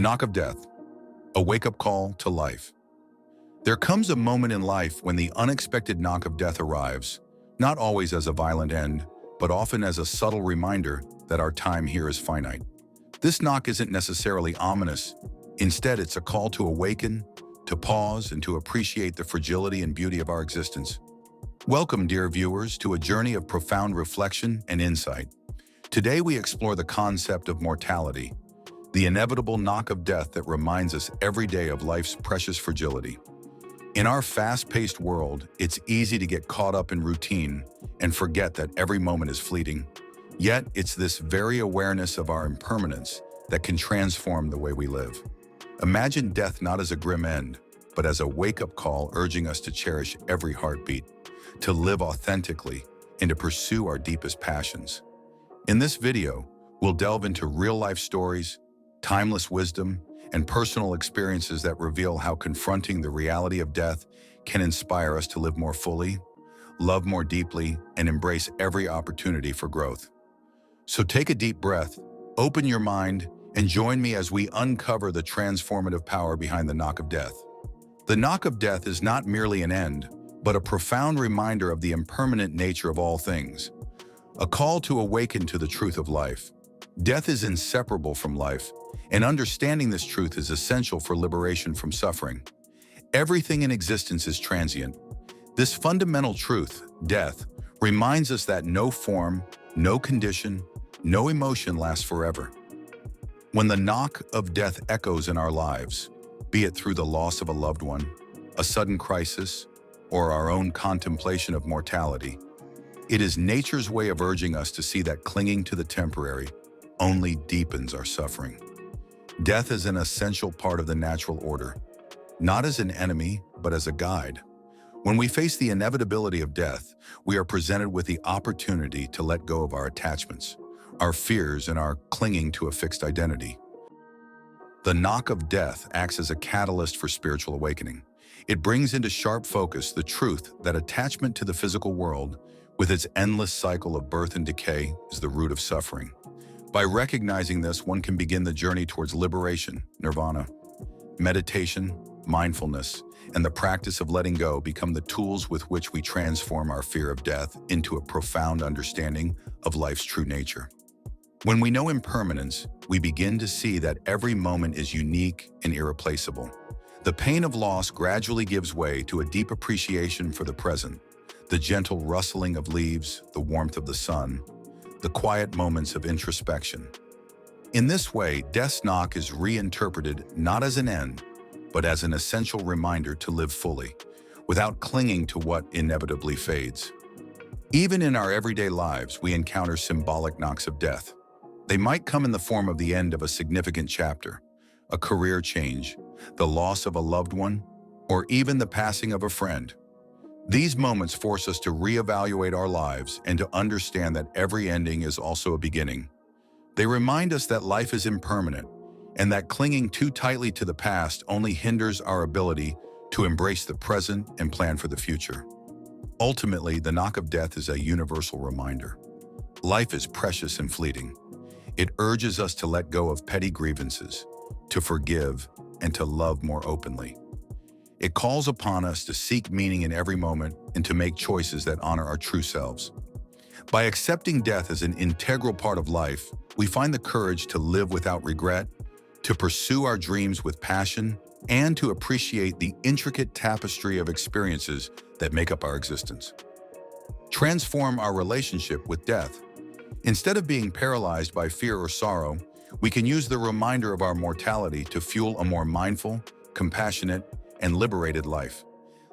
The knock of death, a wake-up call to life. There comes a moment in life when the unexpected knock of death arrives, not always as a violent end, but often as a subtle reminder that our time here is finite. This knock isn't necessarily ominous. Instead, it's a call to awaken, to pause, and to appreciate the fragility and beauty of our existence. Welcome, dear viewers, to a journey of profound reflection and insight. Today, we explore the concept of mortality, the inevitable knock of death that reminds us every day of life's precious fragility. In our fast-paced world, it's easy to get caught up in routine and forget that every moment is fleeting. Yet, it's this very awareness of our impermanence that can transform the way we live. Imagine death not as a grim end, but as a wake-up call urging us to cherish every heartbeat, to live authentically, and to pursue our deepest passions. In this video, we'll delve into real-life stories, timeless wisdom, and personal experiences that reveal how confronting the reality of death can inspire us to live more fully, love more deeply, and embrace every opportunity for growth. So take a deep breath, open your mind, and join me as we uncover the transformative power behind the knock of death. The knock of death is not merely an end, but a profound reminder of the impermanent nature of all things, a call to awaken to the truth of life. Death is inseparable from life, and understanding this truth is essential for liberation from suffering. Everything in existence is transient. This fundamental truth, death, reminds us that no form, no condition, no emotion lasts forever. When the knock of death echoes in our lives, be it through the loss of a loved one, a sudden crisis, or our own contemplation of mortality, it is nature's way of urging us to see that clinging to the temporary only deepens our suffering. Death is an essential part of the natural order, not as an enemy, but as a guide. When we face the inevitability of death, we are presented with the opportunity to let go of our attachments, our fears, and our clinging to a fixed identity. The knock of death acts as a catalyst for spiritual awakening. It brings into sharp focus the truth that attachment to the physical world, with its endless cycle of birth and decay, is the root of suffering. By recognizing this, one can begin the journey towards liberation, nirvana. Meditation, mindfulness, and the practice of letting go become the tools with which we transform our fear of death into a profound understanding of life's true nature. When we know impermanence, we begin to see that every moment is unique and irreplaceable. The pain of loss gradually gives way to a deep appreciation for the present, the gentle rustling of leaves, the warmth of the sun, the quiet moments of introspection. In this way, death's knock is reinterpreted not as an end, but as an essential reminder to live fully, without clinging to what inevitably fades. Even in our everyday lives, we encounter symbolic knocks of death. They might come in the form of the end of a significant chapter, a career change, the loss of a loved one, or even the passing of a friend. These moments force us to reevaluate our lives and to understand that every ending is also a beginning. They remind us that life is impermanent and that clinging too tightly to the past only hinders our ability to embrace the present and plan for the future. Ultimately, the knock of death is a universal reminder. Life is precious and fleeting. It urges us to let go of petty grievances, to forgive, and to love more openly. It calls upon us to seek meaning in every moment and to make choices that honor our true selves. By accepting death as an integral part of life, we find the courage to live without regret, to pursue our dreams with passion, and to appreciate the intricate tapestry of experiences that make up our existence. Transform our relationship with death. Instead of being paralyzed by fear or sorrow, we can use the reminder of our mortality to fuel a more mindful, compassionate, and liberated life.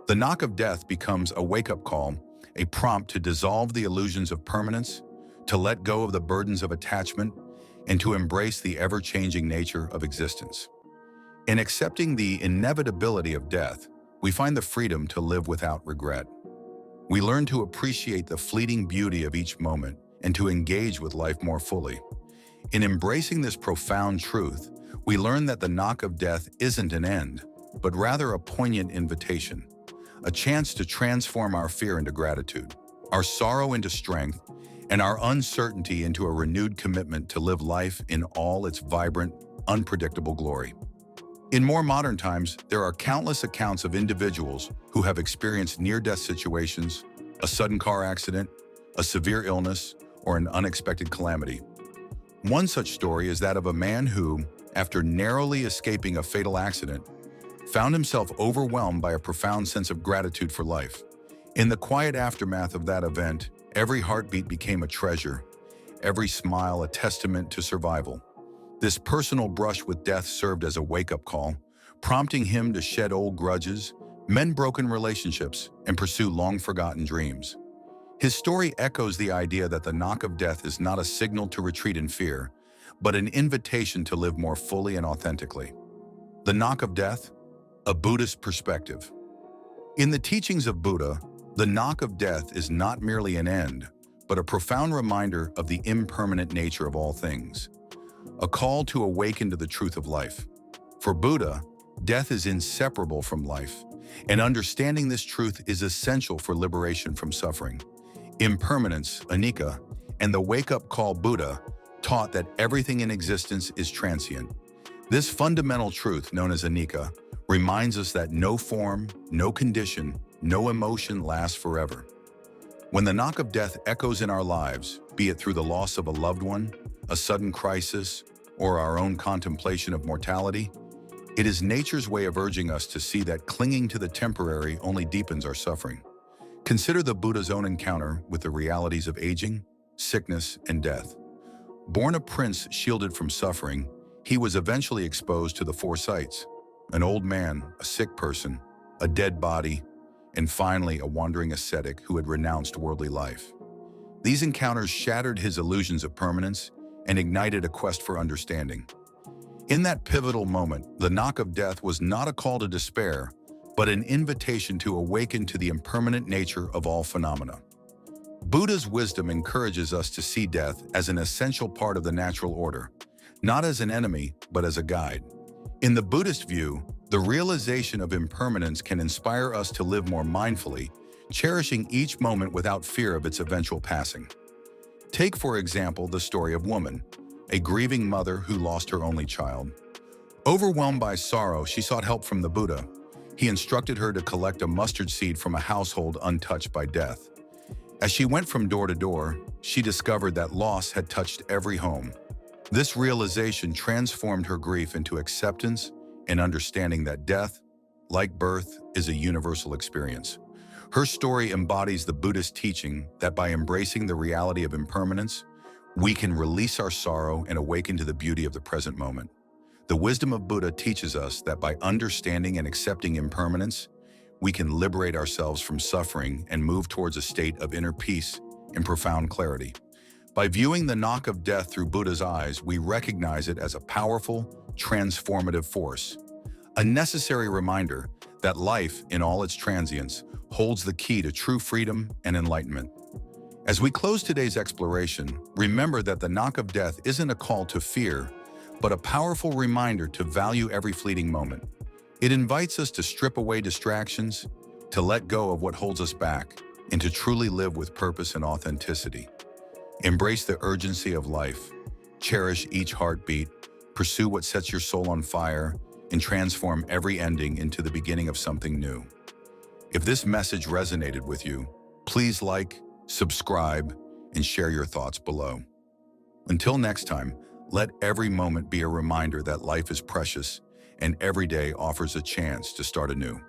The knock of death becomes a wake-up call, a prompt to dissolve the illusions of permanence, to let go of the burdens of attachment, and to embrace the ever-changing nature of existence. In accepting the inevitability of death, we find the freedom to live without regret. We learn to appreciate the fleeting beauty of each moment and to engage with life more fully. In embracing this profound truth, we learn that the knock of death isn't an end, but rather a poignant invitation, a chance to transform our fear into gratitude, our sorrow into strength, and our uncertainty into a renewed commitment to live life in all its vibrant, unpredictable glory. In more modern times, there are countless accounts of individuals who have experienced near-death situations, a sudden car accident, a severe illness, or an unexpected calamity. One such story is that of a man who, after narrowly escaping a fatal accident, found himself overwhelmed by a profound sense of gratitude for life. In the quiet aftermath of that event, every heartbeat became a treasure, every smile a testament to survival. This personal brush with death served as a wake-up call, prompting him to shed old grudges, mend broken relationships, and pursue long-forgotten dreams. His story echoes the idea that the knock of death is not a signal to retreat in fear, but an invitation to live more fully and authentically. The knock of death, a Buddhist perspective. In the teachings of Buddha, the knock of death is not merely an end, but a profound reminder of the impermanent nature of all things, a call to awaken to the truth of life. For Buddha, death is inseparable from life, and understanding this truth is essential for liberation from suffering. Impermanence, anicca, and the wake-up call Buddha taught that everything in existence is transient. This fundamental truth, known as anicca, reminds us that no form, no condition, no emotion lasts forever. When the knock of death echoes in our lives, be it through the loss of a loved one, a sudden crisis, or our own contemplation of mortality, it is nature's way of urging us to see that clinging to the temporary only deepens our suffering. Consider the Buddha's own encounter with the realities of aging, sickness, and death. Born a prince shielded from suffering, he was eventually exposed to the four sights: an old man, a sick person, a dead body, and finally a wandering ascetic who had renounced worldly life. These encounters shattered his illusions of permanence and ignited a quest for understanding. In that pivotal moment, the knock of death was not a call to despair, but an invitation to awaken to the impermanent nature of all phenomena. Buddha's wisdom encourages us to see death as an essential part of the natural order, not as an enemy, but as a guide. In the Buddhist view, the realization of impermanence can inspire us to live more mindfully, cherishing each moment without fear of its eventual passing. Take, for example, the story of woman, a grieving mother who lost her only child. Overwhelmed by sorrow, she sought help from the Buddha. He instructed her to collect a mustard seed from a household untouched by death. As she went from door to door, she discovered that loss had touched every home. This realization transformed her grief into acceptance and understanding that death, like birth, is a universal experience. Her story embodies the Buddhist teaching that by embracing the reality of impermanence, we can release our sorrow and awaken to the beauty of the present moment. The wisdom of Buddha teaches us that by understanding and accepting impermanence, we can liberate ourselves from suffering and move towards a state of inner peace and profound clarity. By viewing the knock of death through Buddha's eyes, we recognize it as a powerful, transformative force, a necessary reminder that life, in all its transience, holds the key to true freedom and enlightenment. As we close today's exploration, remember that the knock of death isn't a call to fear, but a powerful reminder to value every fleeting moment. It invites us to strip away distractions, to let go of what holds us back, and to truly live with purpose and authenticity. Embrace the urgency of life, cherish each heartbeat, pursue what sets your soul on fire, and transform every ending into the beginning of something new. If this message resonated with you, please like, subscribe, and share your thoughts below. Until next time, let every moment be a reminder that life is precious and every day offers a chance to start anew.